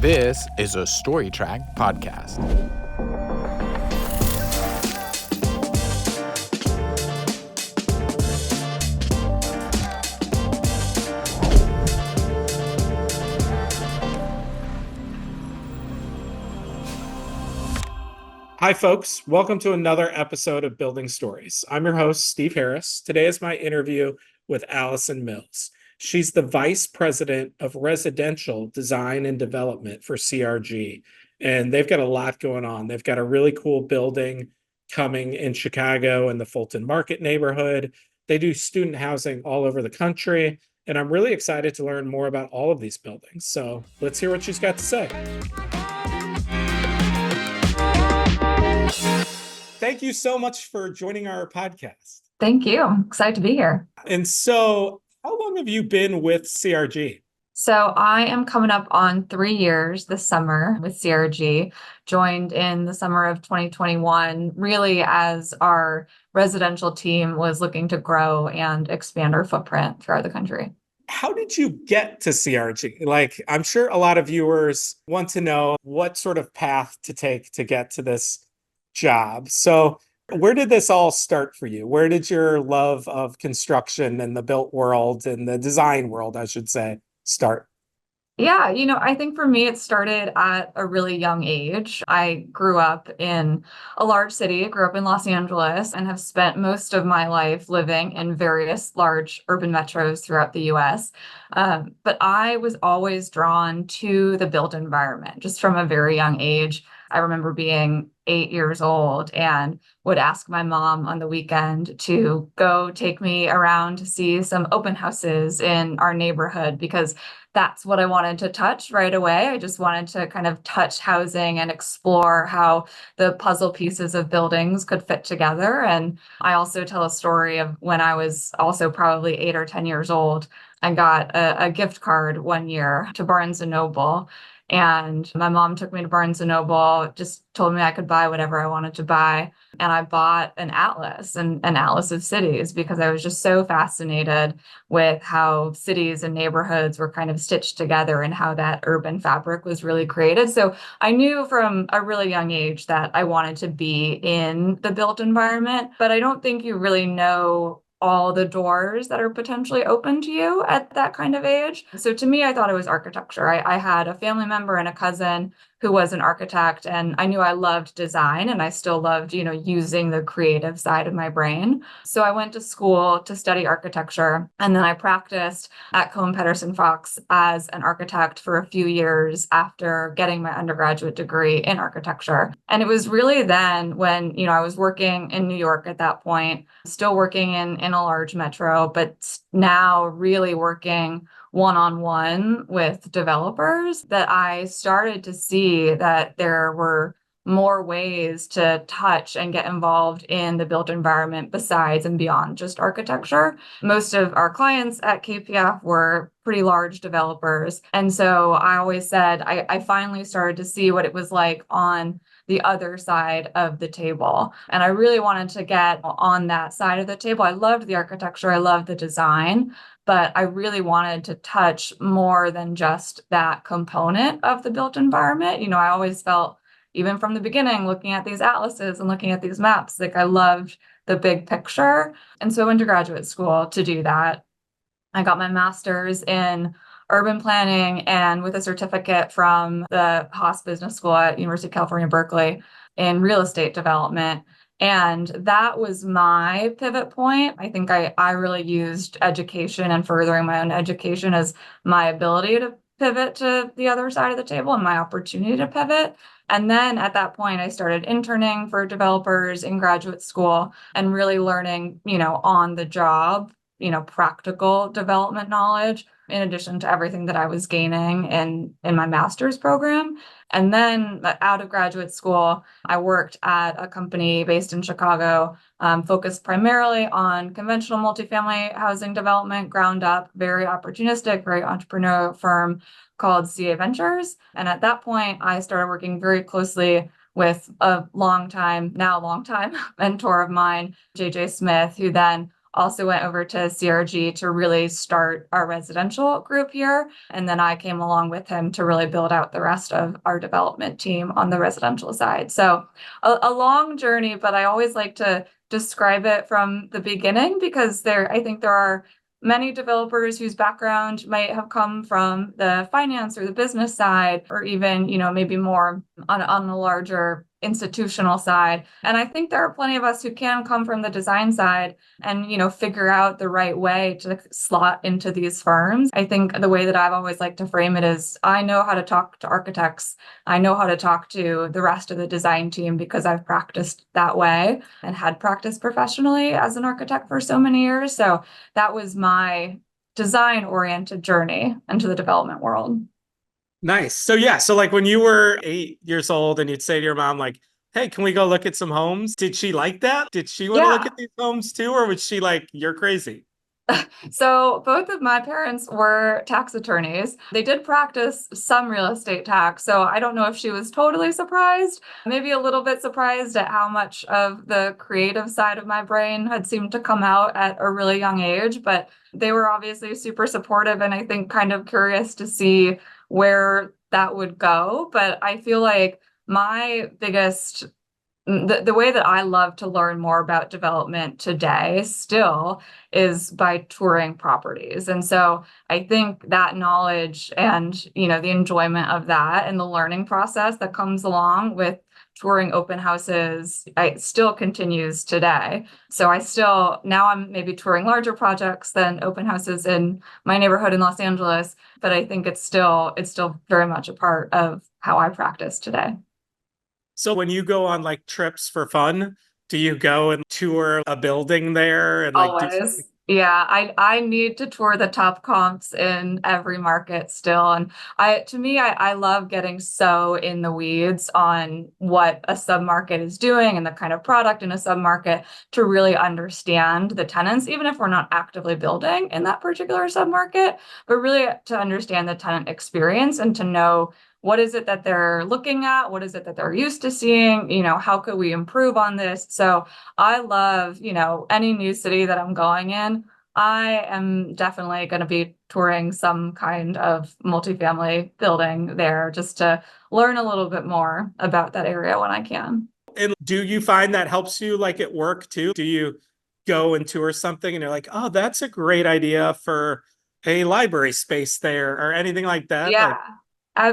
This is a Story Track podcast. Hi, folks. Welcome to another episode of Building Stories. I'm your host, Steve Harris. Today is my interview with Alison Mills. She's the Vice President of Residential Design and Development for CRG, and they've got a lot going on. They've got a really cool building coming in Chicago in the Fulton Market neighborhood. They do student housing all over the country, and I'm really excited to learn more about all of these buildings. So let's hear what she's got to say. Thank you so much for joining our podcast. Thank you. I'm excited to be here. And so, how long have you been with CRG? So I am coming up on 3 years this summer with CRG, joined in the summer of 2021, really as our residential team was looking to grow and expand our footprint throughout the country. How did you get to CRG? I'm sure a lot of viewers want to know what sort of path to take to get to this job. So where did this all start for you? Where did your love of construction and the built world and the design world, I should say, start? Yeah, I think for me, it started at a really young age. I grew up in a large city, grew up in Los Angeles, and have spent most of my life living in various large urban metros throughout the US. But I was always drawn to the built environment just from a very young age. I remember being 8 years old and would ask my mom on the weekend to go take me around to see some open houses in our neighborhood because that's what I wanted to touch right away. I just wanted to kind of touch housing and explore how the puzzle pieces of buildings could fit together. And I also tell a story of when I was also probably 8 or 10 years old. I got a gift card one year to Barnes and Noble. And my mom took me to Barnes and Noble, just told me I could buy whatever I wanted to buy. And I bought an atlas, an atlas of cities, because I was just so fascinated with how cities and neighborhoods were kind of stitched together and how that urban fabric was really created. So I knew from a really young age that I wanted to be in the built environment, but I don't think you really know all the doors that are potentially open to you at that kind of age. So to me, I thought it was architecture. I had a family member and a cousin who was an architect, and I knew I loved design and I still loved, using the creative side of my brain. So I went to school to study architecture, and then I practiced at Cohen Pedersen Fox as an architect for a few years after getting my undergraduate degree in architecture. And it was really then when, I was working in New York at that point, still working in a large metro, but now really working one-on-one with developers, that I started to see that there were more ways to touch and get involved in the built environment besides and beyond just architecture. Most of our clients at KPF were pretty large developers. And so I always said I finally started to see what it was like on the other side of the table. And I really wanted to get on that side of the table. I loved the architecture, I loved the design, but I really wanted to touch more than just that component of the built environment. I always felt, even from the beginning, looking at these atlases and looking at these maps, like I loved the big picture. And so I went to graduate school to do that. I got my master's in urban planning and with a certificate from the Haas Business School at University of California, Berkeley in real estate development. And that was my pivot point. I think I really used education and furthering my own education as my ability to pivot to the other side of the table and my opportunity to pivot. And then at that point, I started interning for developers in graduate school and really learning, on the job, practical development knowledge, in addition to everything that I was gaining in my master's program. And then out of graduate school, I worked at a company based in Chicago, focused primarily on conventional multifamily housing development, ground up, very opportunistic, very entrepreneurial firm called CA Ventures. And at that point, I started working very closely with a longtime mentor of mine, JJ Smith, who then also went over to CRG to really start our residential group here. And then I came along with him to really build out the rest of our development team on the residential side. So a long journey, but I always like to describe it from the beginning because I think there are many developers whose background might have come from the finance or the business side, or even, maybe more on the larger institutional side. And I think there are plenty of us who can come from the design side and, figure out the right way to slot into these firms. I think the way that I've always liked to frame it is I know how to talk to architects. I know how to talk to the rest of the design team because I've practiced that way and had practiced professionally as an architect for so many years. So that was my design-oriented journey into the development world. Nice. So yeah, so like when you were 8 years old and you'd say to your mom, like, hey, can we go look at some homes? Did she like that? Did she want to look at these homes too? Or was she like, you're crazy? So both of my parents were tax attorneys. They did practice some real estate tax. So I don't know if she was totally surprised, maybe a little bit surprised at how much of the creative side of my brain had seemed to come out at a really young age. But they were obviously super supportive and I think kind of curious to see where that would go. But I feel like my biggest the way that I love to learn more about development today still is by touring properties. And so I think that knowledge and, the enjoyment of that and the learning process that comes along with touring open houses, it still continues today. So now I'm maybe touring larger projects than open houses in my neighborhood in Los Angeles, but I think it's still very much a part of how I practice today. So when you go on like trips for fun, do you go and tour a building there and like do something? Always. Yeah, I need to tour the top comps in every market still. And I love getting so in the weeds on what a submarket is doing and the kind of product in a submarket to really understand the tenants, even if we're not actively building in that particular submarket, but really to understand the tenant experience and to know what is it that they're looking at? What is it that they're used to seeing? How could we improve on this? So I love, any new city that I'm going in. I am definitely going to be touring some kind of multifamily building there just to learn a little bit more about that area when I can. And do you find that helps you like at work too? Do you go and tour something and you're like, oh, that's a great idea for a library space there or anything like that? Yeah. Like,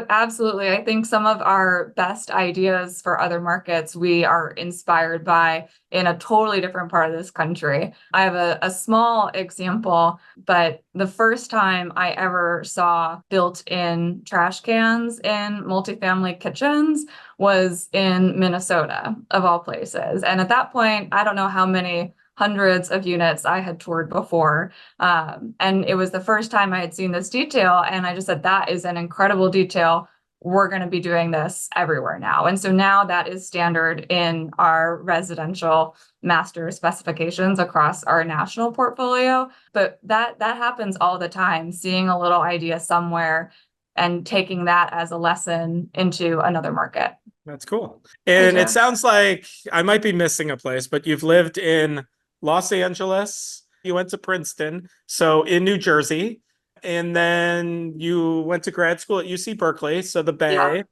Absolutely. I think some of our best ideas for other markets we are inspired by in a totally different part of this country. I have a small example, but the first time I ever saw built-in trash cans in multifamily kitchens was in Minnesota, of all places. And at that point, I don't know how many hundreds of units I had toured before. And it was the first time I had seen this detail. And I just said, that is an incredible detail. We're going to be doing this everywhere now. And so now that is standard in our residential master specifications across our national portfolio. But that happens all the time, seeing a little idea somewhere and taking that as a lesson into another market. that's cool. And it sounds like I might be missing a place, but you've lived in Los Angeles, you went to Princeton, so in New Jersey, and then you went to grad school at UC Berkeley, so the Bay, Yeah.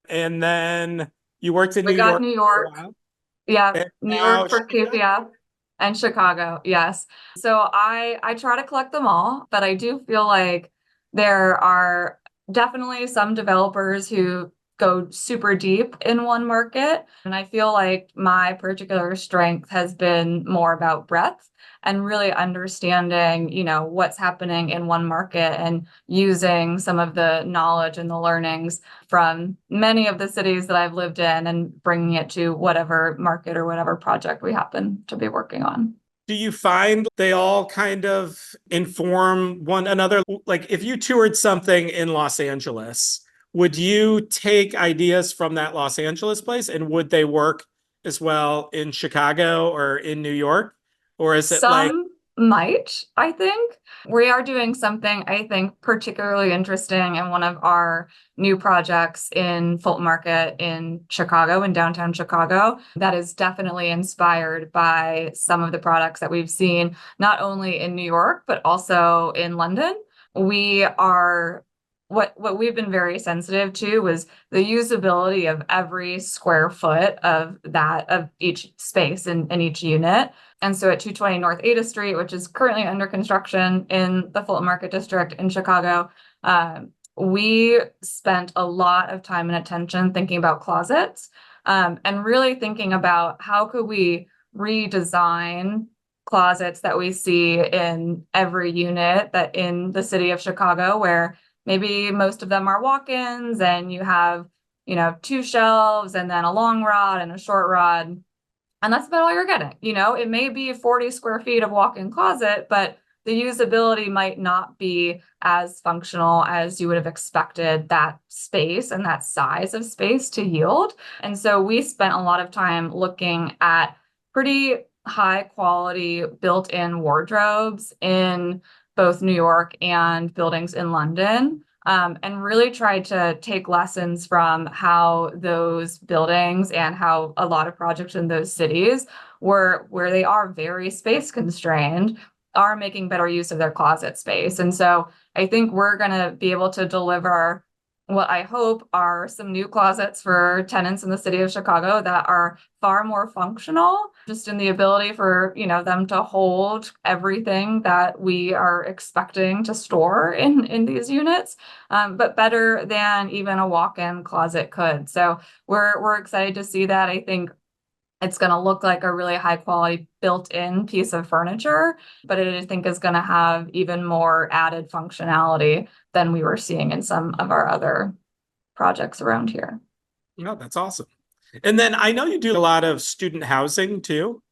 and then you worked in We New got York New for a York. while, Yeah, and New now York for Chicago. KPF and Chicago. Yes. So I try to collect them all, but I do feel like there are definitely some developers who go super deep in one market. And I feel like my particular strength has been more about breadth and really understanding, what's happening in one market and using some of the knowledge and the learnings from many of the cities that I've lived in and bringing it to whatever market or whatever project we happen to be working on. Do you find they all kind of inform one another? Like if you toured something in Los Angeles, would you take ideas from that Los Angeles place and would they work as well in Chicago or in New York? Or is it like, Some might, I think. We are doing something, I think, particularly interesting in one of our new projects in Fulton Market in Chicago, in downtown Chicago, that is definitely inspired by some of the products that we've seen, not only in New York, but also in London. We are what we've been very sensitive to was the usability of every square foot of each space in each unit. And so at 220 North Ada Street, which is currently under construction in the Fulton Market District in Chicago, we spent a lot of time and attention thinking about closets, and really thinking about how could we redesign closets that we see in every unit that in the city of Chicago, where maybe most of them are walk-ins and you have, two shelves and then a long rod and a short rod. And that's about all you're getting. It may be 40 square feet of walk-in closet, but the usability might not be as functional as you would have expected that space and that size of space to yield. And so we spent a lot of time looking at pretty high quality built-in wardrobes in both New York and buildings in London. And really tried to take lessons from how those buildings and how a lot of projects in those cities where they are very space constrained are making better use of their closet space. And so I think we're going to be able to deliver what I hope are some new closets for tenants in the city of Chicago that are far more functional, just in the ability for, them to hold everything that we are expecting to store in these units, but better than even a walk-in closet could. So we're excited to see that. I think it's going to look like a really high quality built-in piece of furniture, but I think is going to have even more added functionality than we were seeing in some of our other projects around here. Yeah, that's awesome. And then I know you do a lot of student housing too.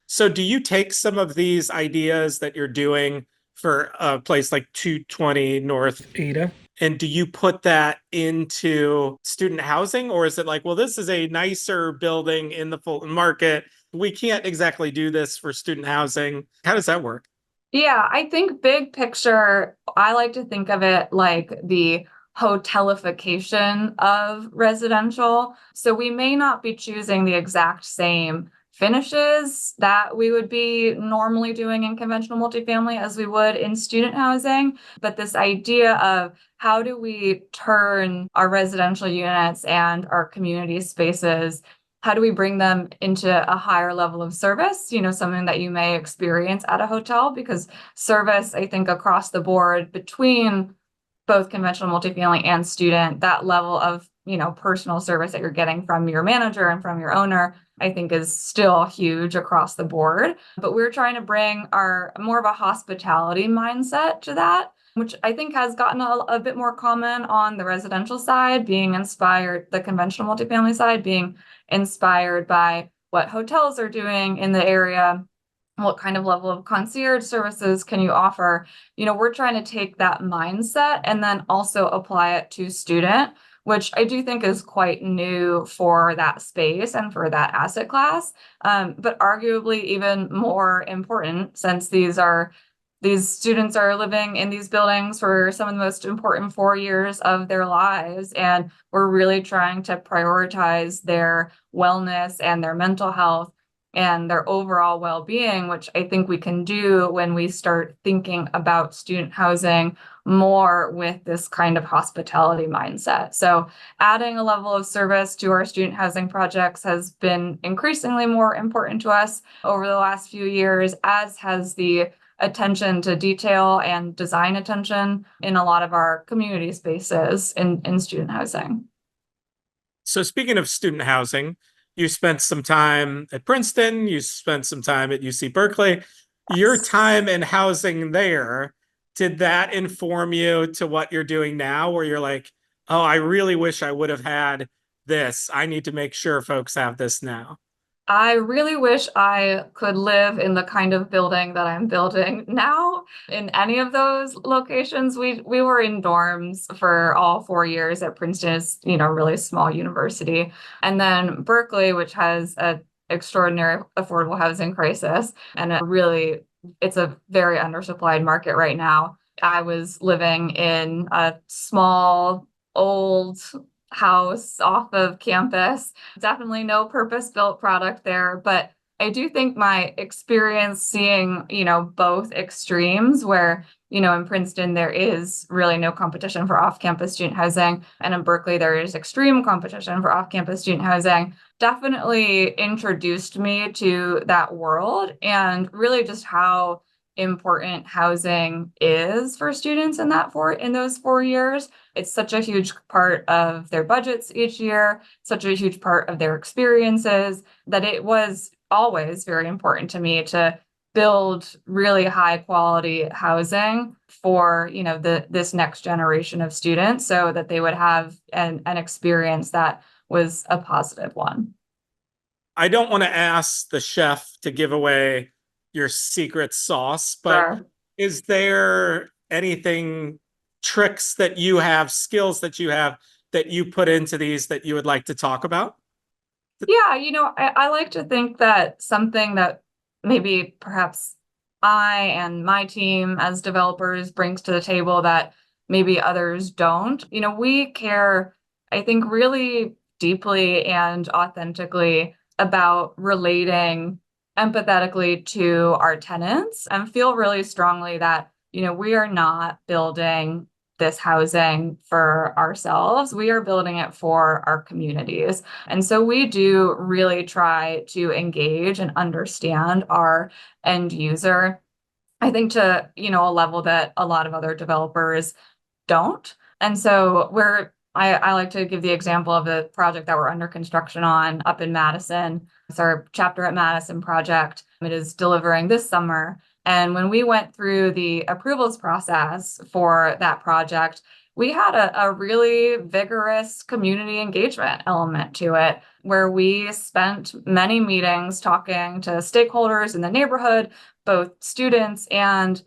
So do you take some of these ideas that you're doing for a place like 220 North Ada, and do you put that into student housing? Or is it like, well, this is a nicer building in the Fulton Market, we can't exactly do this for student housing? How does that work? Yeah, I think big picture, I like to think of it like the hotelification of residential. So we may not be choosing the exact same finishes that we would be normally doing in conventional multifamily as we would in student housing, but this idea of how do we turn our residential units and our community spaces, how do we bring them into a higher level of service, something that you may experience at a hotel, because service, I think, across the board between both conventional multifamily and student, that level of, personal service that you're getting from your manager and from your owner, I think is still huge across the board. But we're trying to bring our more of a hospitality mindset to that, which I think has gotten a bit more common on the residential side, being inspired, the conventional multifamily side being inspired by what hotels are doing in the area. What kind of level of concierge services can you offer? We're trying to take that mindset and then also apply it to student, which I do think is quite new for that space and for that asset class, but arguably even more important since these students are living in these buildings for some of the most important 4 years of their lives. And we're really trying to prioritize their wellness and their mental health and their overall well-being, which I think we can do when we start thinking about student housing more with this kind of hospitality mindset. So adding a level of service to our student housing projects has been increasingly more important to us over the last few years, as has the attention to detail and design attention in a lot of our community spaces in student housing. So speaking of student housing, you spent some time at Princeton, you spent some time at UC Berkeley. Your time in housing there, did that inform you to what you're doing now, where you're like, oh, I really wish I would have had this. I need to make sure folks have this now? I really wish I could live in the kind of building that I'm building now in any of those locations. We were in dorms for all 4 years at Princeton, is, really small university. And then Berkeley, which has an extraordinary affordable housing crisis and a really it's a very undersupplied market right now. I was living in a small, old house off of campus. Definitely no purpose-built product there, but I do think my experience seeing, both extremes where, in Princeton, there is really no competition for off-campus student housing. And in Berkeley, there is extreme competition for off-campus student housing. Definitely introduced me to that world and really just how important housing is for students in those 4 years. It's such a huge part of their budgets each year, such a huge part of their experiences, that it was always very important to me to build really high quality housing for this next generation of students so that they would have an experience that was a positive one. I don't want to ask the chef to give away your secret sauce, but Sure. is there anything, tricks that you have, skills that you have that you put into these that you would like to talk about? Yeah, I like to think that something that maybe perhaps I and my team as developers brings to the table that maybe others don't. We care, I think, really deeply and authentically about relating empathetically to our tenants and feel really strongly that, we are not building this housing for ourselves. We are building it for our communities. And so we do really try to engage and understand our end user, I think to, a level that a lot of other developers don't. And so I like to give the example of the project that we're under construction on up in Madison. It's our Chapter at Madison project. It is delivering this summer. And when we went through the approvals process for that project, we had a really vigorous community engagement element to it, where we spent many meetings talking to stakeholders in the neighborhood, both students and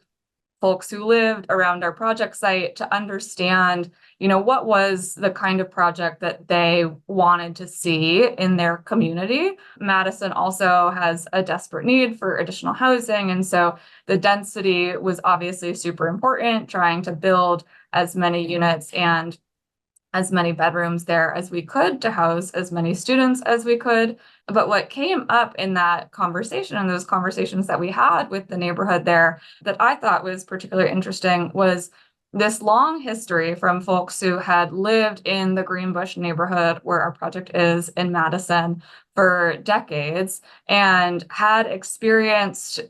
folks who lived around our project site, to understand, what was the kind of project that they wanted to see in their community. Madison also has a desperate need for additional housing. And so the density was obviously super important, trying to build as many units and as many bedrooms there as we could to house as many students as we could. But what came up in that conversation and those conversations that we had with the neighborhood there that I thought was particularly interesting was this long history from folks who had lived in the Greenbush neighborhood where our project is in Madison for decades and had experienced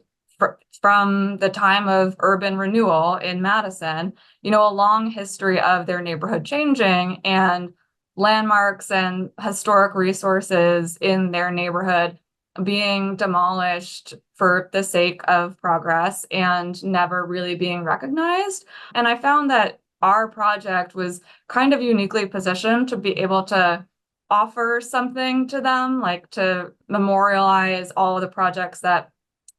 from the time of urban renewal in Madison, a long history of their neighborhood changing and landmarks and historic resources in their neighborhood being demolished for the sake of progress and never really being recognized. And I found that our project was kind of uniquely positioned to be able to offer something to them, like to memorialize all of the projects that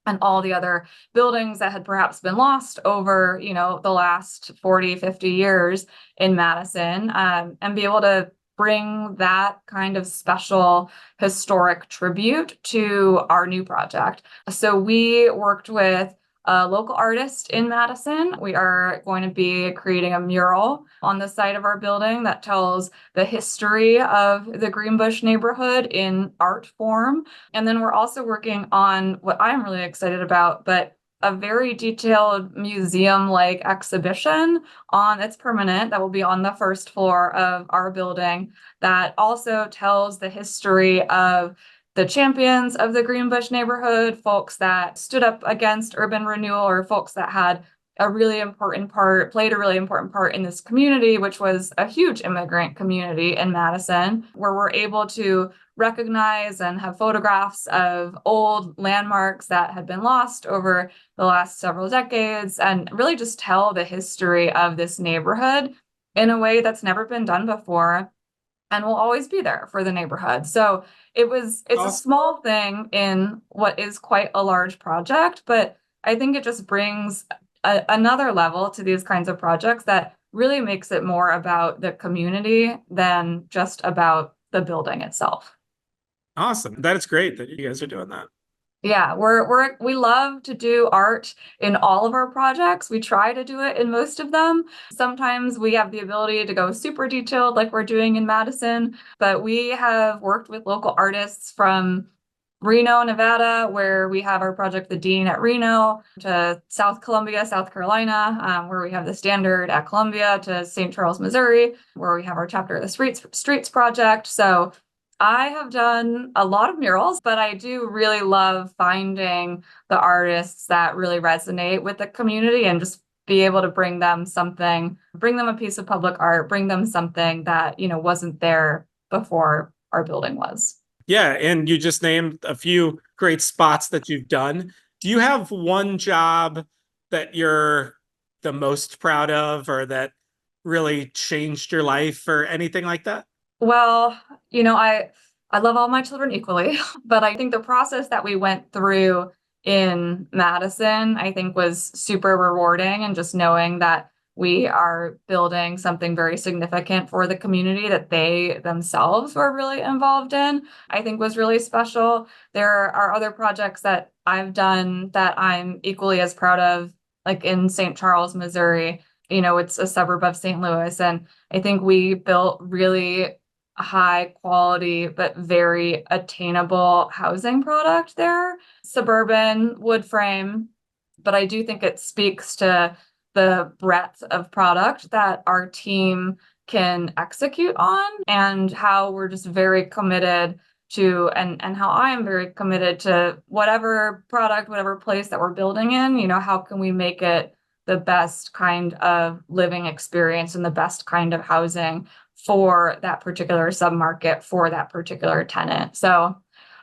and all the other buildings that had perhaps been lost over, the last 40, 50 years in Madison, and be able to bring that kind of special historic tribute to our new project. So we worked with a local artist in Madison. We are going to be creating a mural on the side of our building that tells the history of the Greenbush neighborhood in art form. And then we're also working on what I'm really excited about, but a very detailed museum-like exhibition that's permanent, that will be on the first floor of our building, that also tells the history of the champions of the Greenbush neighborhood, folks that stood up against urban renewal, or folks that had played a really important part in this community, which was a huge immigrant community in Madison, where we're able to recognize and have photographs of old landmarks that had been lost over the last several decades, and really just tell the history of this neighborhood in a way that's never been done before and will always be there for the neighborhood. So it's a small thing in what is quite a large project, but I think it just brings another level to these kinds of projects that really makes it more about the community than just about the building itself. Awesome. That is great that you guys are doing that. Yeah, we love to do art in all of our projects. We try to do it in most of them. Sometimes we have the ability to go super detailed like we're doing in Madison, but we have worked with local artists from Reno, Nevada, where we have our project The Dean at Reno, to South Columbia, South Carolina, where we have the Standard at Columbia, to St. Charles, Missouri, where we have our chapter of the Streets Project. So I have done a lot of murals, but I do really love finding the artists that really resonate with the community and just be able to bring them something, bring them a piece of public art, bring them something that, wasn't there before our building was. Yeah, and you just named a few great spots that you've done. Do you have one job that you're the most proud of or that really changed your life or anything like that? Well, I love all my children equally, but I think the process that we went through in Madison, I think was super rewarding, and just knowing that we are building something very significant for the community that they themselves were really involved in, I think was really special. There are other projects that I've done that I'm equally as proud of, like in St. Charles, Missouri. It's a suburb of St. Louis, and I think we built really high quality but very attainable housing product there. Suburban wood frame, but I do think it speaks to the breadth of product that our team can execute on, and how we're just very committed to, and how I am very committed to whatever product, whatever place that we're building in, how can we make it the best kind of living experience and the best kind of housing for that particular submarket, for that particular tenant. So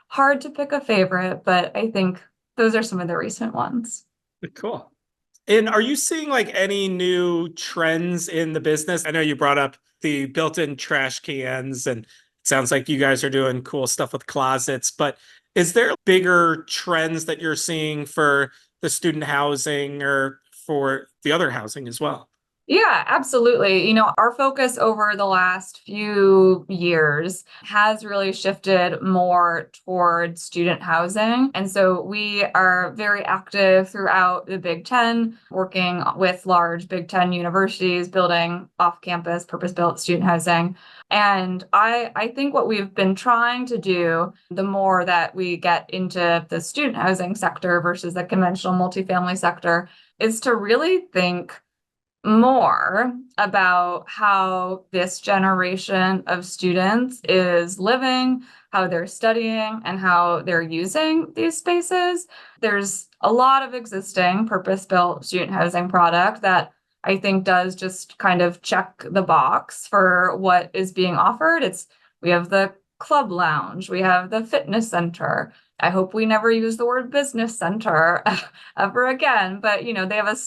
hard to pick a favorite, but I think those are some of the recent ones. Cool. And are you seeing like any new trends in the business? I know you brought up the built-in trash cans, and it sounds like you guys are doing cool stuff with closets, but is there bigger trends that you're seeing for the student housing or for the other housing as well? Yeah, absolutely. Our focus over the last few years has really shifted more toward student housing. And so we are very active throughout the Big Ten, working with large Big Ten universities, building off-campus, purpose-built student housing. And I think what we've been trying to do, the more that we get into the student housing sector versus the conventional multifamily sector, is to really think more about how this generation of students is living, how they're studying, and how they're using these spaces. There's a lot of existing purpose-built student housing product that I think does just kind of check the box for what is being offered. We have the club lounge, we have the fitness center. I hope we never use the word business center ever again, but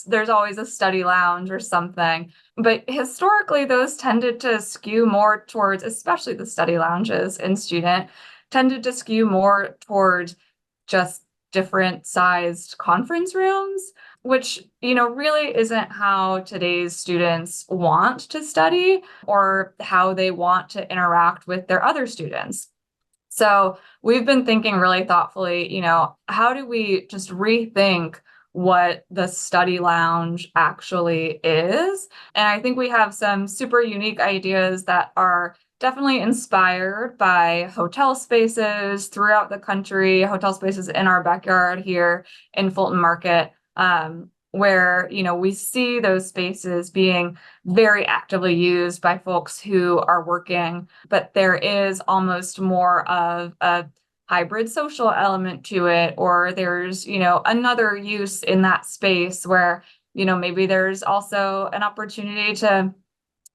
there's always a study lounge or something. But historically, those tended to skew more towards, especially the study lounges in student, tended to skew more towards just different sized conference rooms, which really isn't how today's students want to study or how they want to interact with their other students. So we've been thinking really thoughtfully, how do we just rethink what the study lounge actually is? And I think we have some super unique ideas that are definitely inspired by hotel spaces throughout the country, hotel spaces in our backyard here in Fulton Market, where we see those spaces being very actively used by folks who are working, but there is almost more of a hybrid social element to it, or there's another use in that space where maybe there's also an opportunity to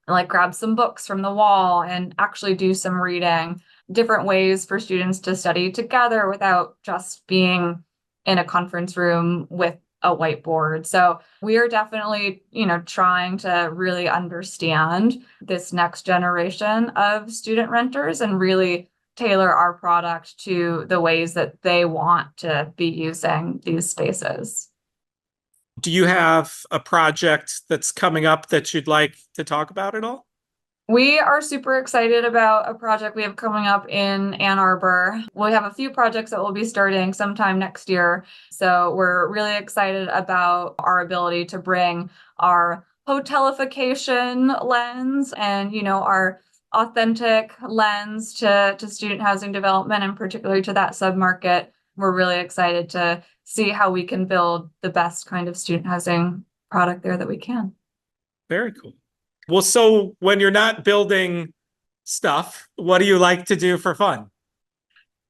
like grab some books from the wall and actually do some reading, different ways for students to study together without just being in a conference room with a whiteboard. So we are definitely, trying to really understand this next generation of student renters and really tailor our product to the ways that they want to be using these spaces. Do you have a project that's coming up that you'd like to talk about at all? We are super excited about a project we have coming up in Ann Arbor. We have a few projects that will be starting sometime next year. So we're really excited about our ability to bring our hotelification lens and, our authentic lens to student housing development, and particularly to that submarket. We're really excited to see how we can build the best kind of student housing product there that we can. Very cool. Well, so when you're not building stuff, what do you like to do for fun?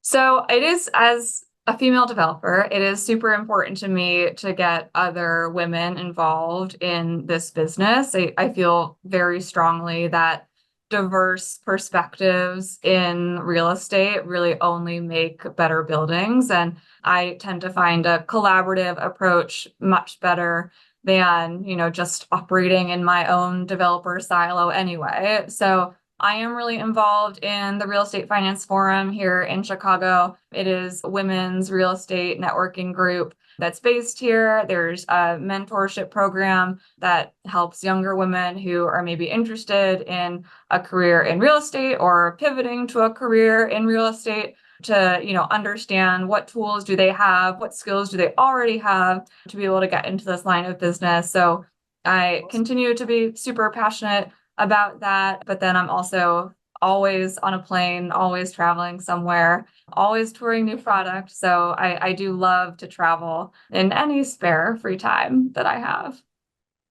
So it is, as a female developer, it is super important to me to get other women involved in this business. I feel very strongly that diverse perspectives in real estate really only make better buildings. And I tend to find a collaborative approach much better than, just operating in my own developer silo anyway. So I am really involved in the Real Estate Finance Forum here in Chicago. It is a women's real estate networking group that's based here. There's a mentorship program that helps younger women who are maybe interested in a career in real estate or pivoting to a career in real estate to, understand what tools do they have, what skills do they already have to be able to get into this line of business. So I continue to be super passionate about that, but then I'm also always on a plane, always traveling somewhere, always touring new products. So I do love to travel in any spare free time that I have.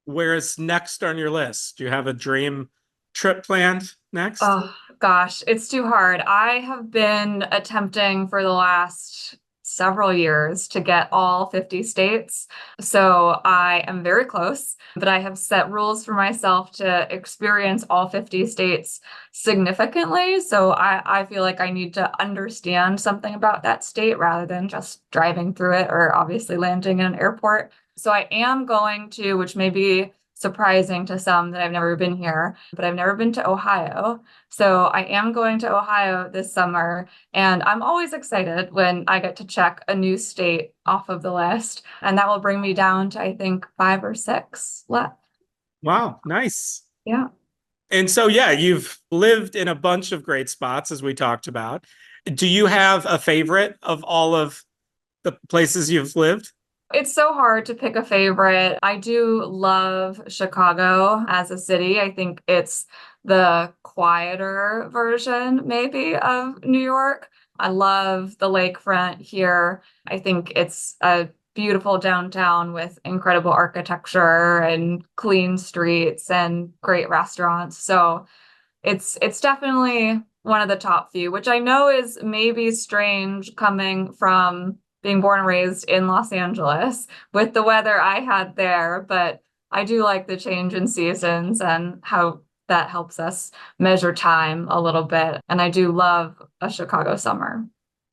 Where's next on your list? Do you have a dream trip planned next? Oh gosh, it's too hard. I have been attempting for the last several years to get all 50 states. So I am very close, but I have set rules for myself to experience all 50 states significantly. So I feel like I need to understand something about that state rather than just driving through it or obviously landing in an airport. So I am going to, which may be surprising to some that I've never been here, but I've never been to Ohio. So I am going to Ohio this summer, and I'm always excited when I get to check a new state off of the list, and that will bring me down to, I think, 5 or 6 left. Wow, nice. Yeah. And so, yeah, you've lived in a bunch of great spots, as we talked about. Do you have a favorite of all of the places you've lived? It's so hard to pick a favorite. I do love Chicago as a city. I think it's the quieter version, maybe, of New York. I love the lakefront here. I think it's a beautiful downtown with incredible architecture and clean streets and great restaurants. So it's definitely one of the top few, which I know is maybe strange coming from being born and raised in Los Angeles with the weather I had there, but I do like the change in seasons and how that helps us measure time a little bit. And I do love a Chicago summer.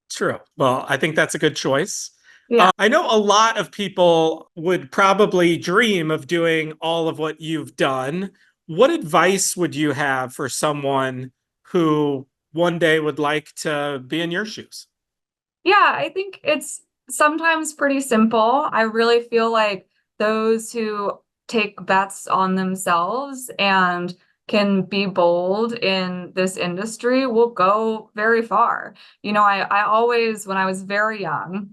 True. Well, I think that's a good choice. Yeah. I know a lot of people would probably dream of doing all of what you've done. What advice would you have for someone who one day would like to be in your shoes? Yeah, I think it's sometimes pretty simple. I really feel like those who take bets on themselves and can be bold in this industry will go very far. I always, when I was very young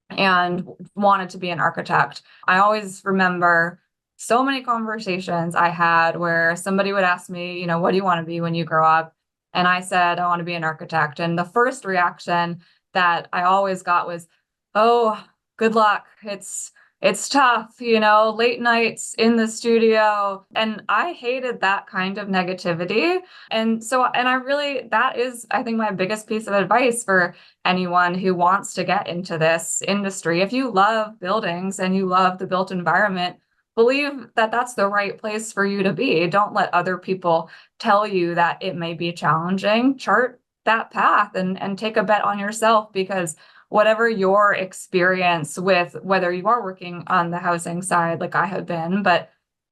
and wanted to be an architect, I always remember so many conversations I had where somebody would ask me, what do you want to be when you grow up? And I said, I want to be an architect. And the first reaction that I always got was, oh, good luck. It's tough, late nights in the studio. And I hated that kind of negativity. And that is, I think, my biggest piece of advice for anyone who wants to get into this industry. If you love buildings and you love the built environment, believe that that's the right place for you to be. Don't let other people tell you that it may be challenging. Chart that path and take a bet on yourself, because whatever your experience with, whether you are working on the housing side like I have been, but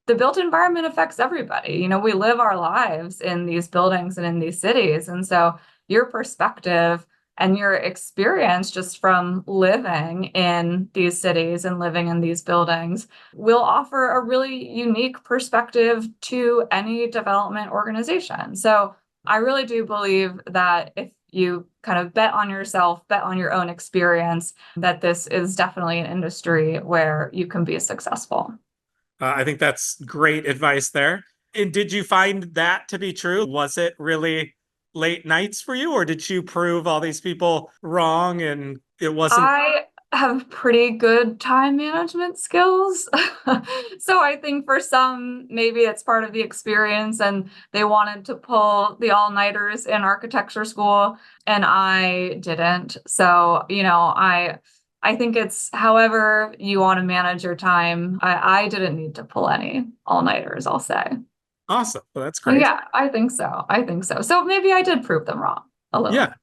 the built environment affects everybody. We live our lives in these buildings and in these cities. And so your perspective and your experience just from living in these cities and living in these buildings will offer a really unique perspective to any development organization. So I really do believe that if you kind of bet on yourself, bet on your own experience, that this is definitely an industry where you can be successful. I think that's great advice there. And did you find that to be true? Was it really late nights for you, or did you prove all these people wrong and it wasn't? I have pretty good time management skills. So I think for some, maybe it's part of the experience and they wanted to pull the all-nighters in architecture school and I didn't. So, I think it's however you want to manage your time. I didn't need to pull any all-nighters, I'll say. Awesome. Well, that's great. Yeah, I think so. So maybe I did prove them wrong a little. Yeah.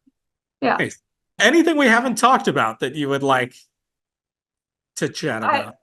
Yeah. Nice. Anything we haven't talked about that you would like to chat about?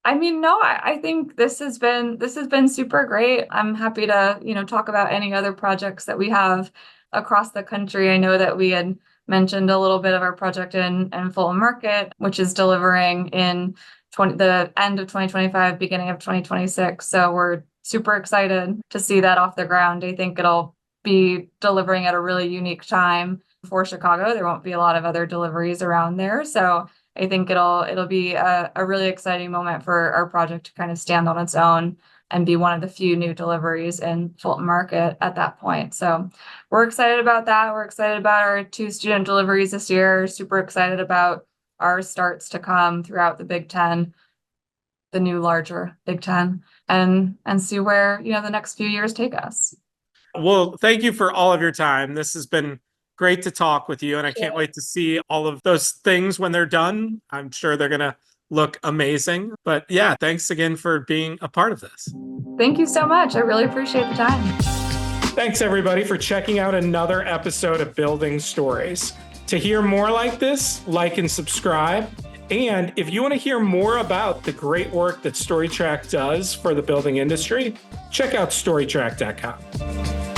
No, I think this has been super great. I'm happy to, talk about any other projects that we have across the country. I know that we had mentioned a little bit of our project in Fulton Market, which is delivering in the end of 2025, beginning of 2026. So we're super excited to see that off the ground. I think it'll be delivering at a really unique time for Chicago. There won't be a lot of other deliveries around there. So I think it'll be a really exciting moment for our project to kind of stand on its own and be one of the few new deliveries in Fulton Market at that point. So we're excited about that. We're excited about our 2 student deliveries this year. Super excited about our starts to come throughout the Big Ten, the new larger Big Ten, and see where, the next few years take us. Well, thank you for all of your time. This has been great to talk with you, and I can't wait to see all of those things when they're done. I'm sure they're going to look amazing. But yeah, thanks again for being a part of this. Thank you so much. I really appreciate the time. Thanks, everybody, for checking out another episode of Building Stories. To hear more like this, like and subscribe. And if you want to hear more about the great work that StoryTrack does for the building industry, check out storytrack.com.